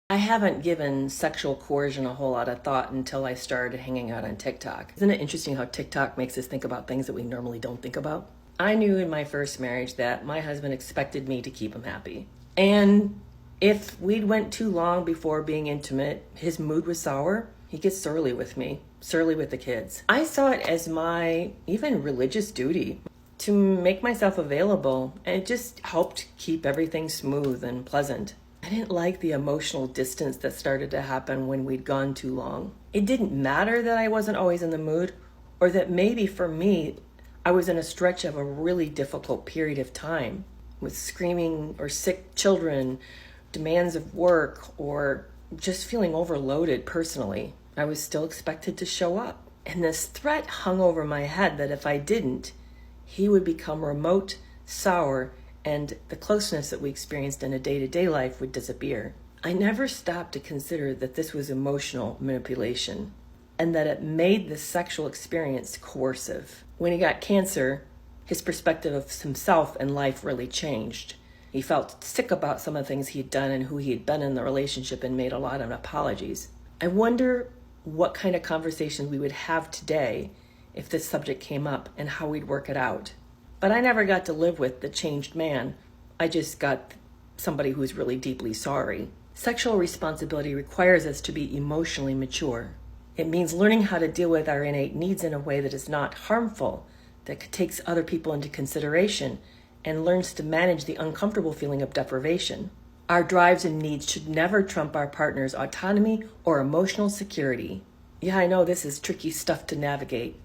I haven't given sexual coercion a whole lot of thought until I started hanging out on TikTok. Isn't it interesting how TikTok makes us think about things that we normally don't think about? I knew in my first marriage that my husband expected me to keep him happy. And if we'd went too long before being intimate, his mood was sour, he'd get surly with me, surly with the kids. I saw it as my even religious duty to make myself available, and it just helped keep everything smooth and pleasant. I didn't like the emotional distance that started to happen when we'd gone too long. It didn't matter that I wasn't always in the mood, or that maybe for me, I was in a stretch of a really difficult period of time with screaming or sick children, demands of work, or just feeling overloaded personally. I was still expected to show up. And this threat hung over my head that if I didn't, he would become remote, sour, and the closeness that we experienced in a day-to-day life would disappear. I never stopped to consider that this was emotional manipulation and that it made the sexual experience coercive. When he got cancer, his perspective of himself and life really changed. He felt sick about some of the things he'd done and who he had been in the relationship and made a lot of apologies. I wonder what kind of conversations we would have today if this subject came up and how we'd work it out. But I never got to live with the changed man. I just got somebody who's really deeply sorry. Sexual responsibility requires us to be emotionally mature. It means learning how to deal with our innate needs in a way that is not harmful, that takes other people into consideration, and learns to manage the uncomfortable feeling of deprivation. Our drives and needs should never trump our partner's autonomy or emotional security. Yeah, I know this is tricky stuff to navigate.